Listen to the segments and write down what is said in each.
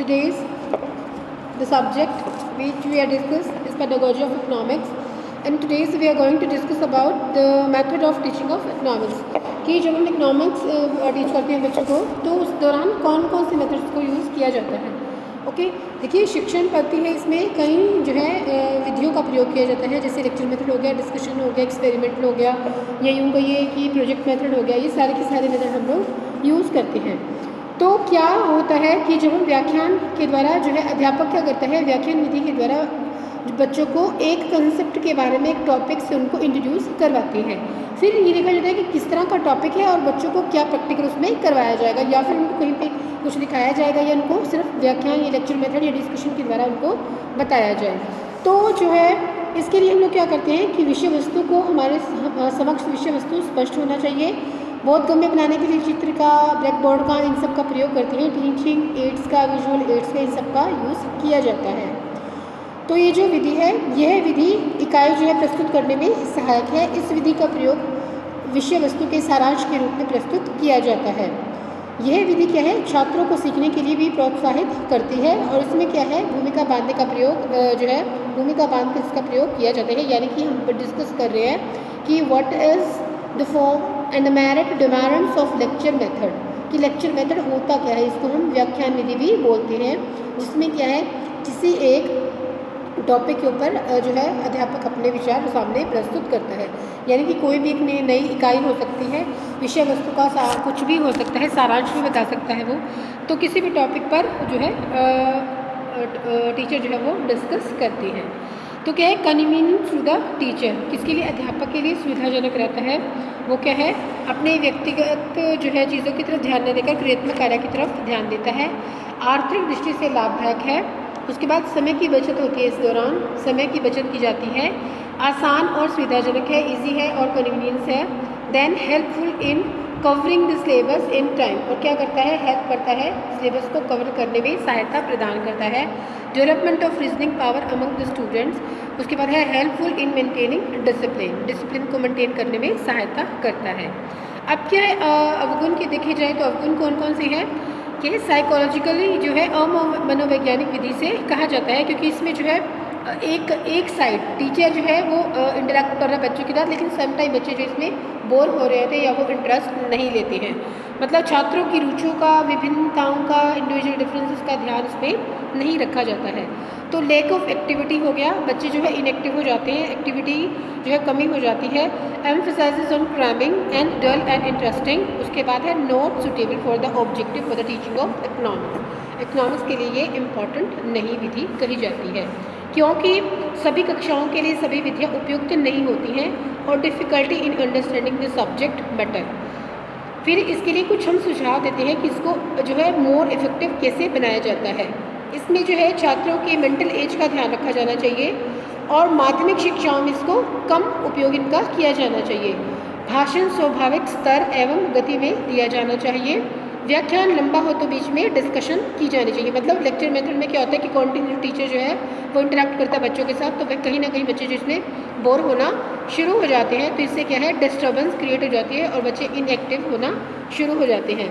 today's the subject which we are discuss is pedagogy of economics, and today's we are going to discuss about the method of teaching of economics कि जब हम economics teach करते हैं बच्चों को तो उस दौरान कौन कौन से मेथड्स को यूज़ किया जाता है। ओके, देखिए शिक्षण पद्धति है, इसमें कई जो है विधियों का प्रयोग किया जाता है, जैसे लेक्चर मेथड हो गया, डिस्कशन हो गया, एक्सपेरिमेंट हो गया, या यूँ कहिए कि प्रोजेक्ट मेथड हो गया। ये सारे के सारे मेथड हम लोग यूज़ करते हैं। तो क्या होता है कि जब हम व्याख्यान के द्वारा जो है अध्यापक क्या करता है, व्याख्यान विधि के द्वारा बच्चों को एक कंसेप्ट के बारे में, एक टॉपिक से उनको इंट्रोड्यूस करवाते हैं। फिर ये देखा जाता है कि किस तरह का टॉपिक है और बच्चों को क्या प्रैक्टिकल उसमें करवाया जाएगा, या फिर उनको कहीं पे कुछ दिखाया जाएगा, या उनको सिर्फ व्याख्यान या लेक्चर मेथड या डिस्कशन के द्वारा उनको बताया जाए। तो जो है इसके लिए हम लोग क्या करते हैं कि विषय वस्तु को, हमारे समक्ष विषय वस्तु स्पष्ट होना चाहिए। बोधगम्य बनाने के लिए चित्र का, ब्लैक बोर्ड का, इन सब का प्रयोग करते हैं। टीचिंग एड्स का, विजुअल एड्स का, इन सब का यूज़ किया जाता है। तो ये जो विधि है, यह विधि इकाई जो है प्रस्तुत करने में सहायक है। इस विधि का प्रयोग विषय वस्तु के सारांश के रूप में प्रस्तुत किया जाता है। यह विधि क्या है, छात्रों को सीखने के लिए भी प्रोत्साहित करती है। और इसमें क्या है, भूमिका बांधने का प्रयोग जो है, भूमिका बांध कर इसका प्रयोग किया जाता है। यानी कि हम डिस्कस कर रहे हैं कि what is the form and the merit demerits of lecture method, कि लेक्चर मेथड होता क्या है। इसको हम व्याख्यान विधि भी बोलते हैं, जिसमें क्या है, किसी एक टॉपिक के ऊपर जो है अध्यापक अपने विचार सामने प्रस्तुत करता है। यानी कि कोई भी एक नई इकाई हो सकती है, विषय वस्तु का कुछ भी हो सकता है, सारांश भी बता सकता है वो। तो किसी भी टॉपिक पर जो है टीचर जो है वो डिस्कस करती है। तो क्या है, कन्वीनियंस टू द टीचर, किसके लिए, अध्यापक के लिए सुविधाजनक रहता है। वो क्या है, अपने व्यक्तिगत जो है चीज़ों की तरफ ध्यान न देकर क्रियात्मक कार्य की तरफ ध्यान देता है। आर्थिक दृष्टि से लाभदायक है। उसके बाद समय की बचत होती है, इस दौरान समय की बचत की जाती है। आसान और सुविधाजनक है, इजी है और कन्वीनियंस है। Then helpful in covering the syllabus in time, और क्या करता है, हेल्प करता है, सिलेबस को कवर करने में सहायता प्रदान करता है। Development of reasoning power among the students. उसके बाद है helpful in maintaining discipline, discipline को मेंटेन करने में सहायता करता है। अब क्या है, अवगुण की देखी जाए तो अवगुण कौन कौन से हैं कि साइकोलॉजिकली जो है मनोवैज्ञानिक विधि से कहा जाता है, क्योंकि इसमें जो है एक साइड टीचर जो है वो इंटरेक्ट कर रहा है बच्चों के साथ, लेकिन समटाइम बच्चे जो इसमें बोर हो रहे थे या वो इंटरेस्ट नहीं लेते हैं। मतलब छात्रों की रुचियों का, विभिन्नताओं का, इंडिविजुअल डिफरेंसेस का ध्यान इसमें नहीं रखा जाता है। तो लैक ऑफ एक्टिविटी हो गया, बच्चे जो है इनएक्टिव हो जाते हैं, एक्टिविटी जो है कमी हो जाती है। Emphasises on cramming and dull and interesting. उसके बाद है not suitable for the objective for the teaching of economics. Economics के लिए ये इम्पॉर्टेंट नहीं विधि कही जाती है, क्योंकि सभी कक्षाओं के लिए सभी विधियाँ उपयुक्त नहीं होती हैं, और difficulty in understanding the subject better. फिर इसके लिए कुछ हम सुझाव देते हैं कि इसको जो है मोर इफेक्टिव कैसे बनाया जाता है। इसमें जो है छात्रों की मेंटल एज का ध्यान रखा जाना चाहिए, और माध्यमिक शिक्षाओं में इसको कम उपयोग इनका किया जाना चाहिए। भाषण स्वाभाविक स्तर एवं गति में दिया जाना चाहिए। व्याख्यान लंबा हो तो बीच में डिस्कशन की जानी चाहिए। मतलब लेक्चर मेथड में क्या होता है कि कंटिन्यू टीचर जो है वो इंटरेक्ट करता है बच्चों के साथ, तो वह कहीं ना कहीं बच्चे जो इसमें बोर होना शुरू हो जाते हैं। तो इससे क्या है, डिस्टर्बेंस क्रिएट हो जाती है और बच्चे इनएक्टिव होना शुरू हो जाते हैं।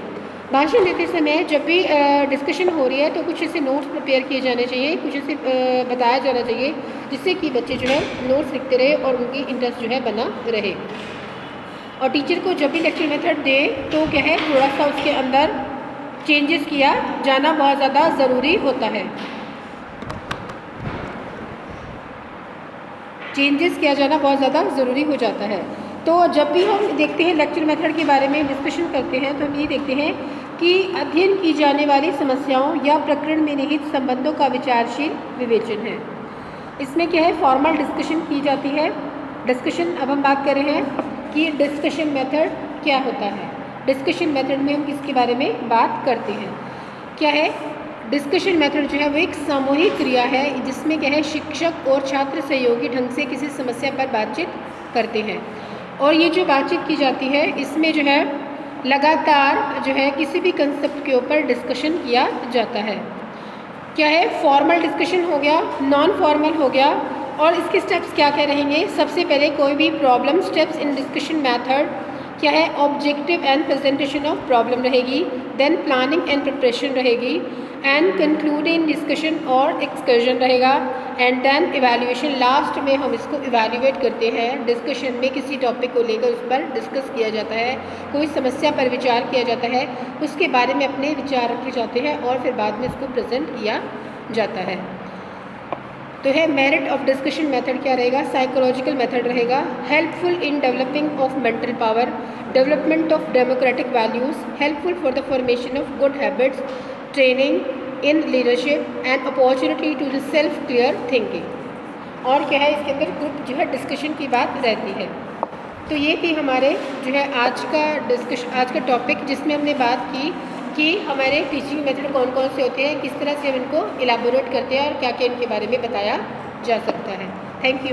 भाषण देते समय जब भी डिस्कशन हो रही है तो कुछ ऐसे नोट्स प्रिपेयर किए जाने चाहिए, कुछ ऐसे बताया जाना चाहिए जिससे कि बच्चे जो है नोट्स लिखते रहे और उनकी इंटरेस्ट जो है बना रहे। और टीचर को जब भी लेक्चर मेथड दे तो क्या है, थोड़ा सा उसके अंदर चेंजेस किया जाना बहुत ज़्यादा ज़रूरी होता है। चेंजेस किया जाना बहुत ज़्यादा ज़रूरी हो जाता है। तो जब भी हम देखते हैं लेक्चर मेथड के बारे में डिस्कशन करते हैं तो हम ये देखते हैं कि अध्ययन की जाने वाली समस्याओं या प्रकरण में निहित संबंधों का विचारशील विवेचन है। इसमें क्या है, फॉर्मल डिस्कशन की जाती है। डिस्कशन, अब हम बात कर रहे हैं कि डिस्कशन मेथड क्या होता है। डिस्कशन मेथड में हम किसके बारे में बात करते हैं, क्या है, डिस्कशन मेथड जो है वो एक सामूहिक क्रिया है, जिसमें क्या है, शिक्षक और छात्र सहयोगी ढंग से किसी समस्या पर बातचीत करते हैं। और ये जो बातचीत की जाती है इसमें जो है लगातार जो है किसी भी कंसेप्ट के ऊपर डिस्कशन किया जाता है। क्या है, फॉर्मल डिस्कशन हो गया, नॉन फॉर्मल हो गया। और इसके स्टेप्स क्या क्या रहेंगे, सबसे पहले कोई भी problem steps in discussion method क्या है, objective and presentation of problem रहेगी, देन प्लानिंग एंड प्रिपरेशन रहेगी, एंड कंक्लूडिंग डिस्कशन और एक्सकर्जन रहेगा, एंड देन इवैल्यूएशन। लास्ट में हम इसको इवैल्यूएट करते हैं। डिस्कशन में किसी टॉपिक को लेकर उस पर डिस्कस किया जाता है, कोई समस्या पर विचार किया जाता है, उसके बारे में अपने विचार रखे जाते हैं और फिर बाद में इसको प्रेजेंट किया जाता है। तो है मेरिट ऑफ डिस्कशन मेथड क्या रहेगा, साइकोलॉजिकल मेथड रहेगा, helpful in developing of mental power, development of democratic values, helpful for the formation of good habits, training in leadership and opportunity to the self clear thinking. और क्या है, इसके अंदर group जो है डिस्कशन की बात रहती है। तो ये थी हमारे जो है आज का टॉपिक, जिसमें हमने बात की कि हमारे टीचिंग मेथड कौन कौन से होते हैं, किस तरह से हम इनको इलाबोरेट करते हैं और क्या क्या इनके बारे में बताया जा सकता है। Thank you.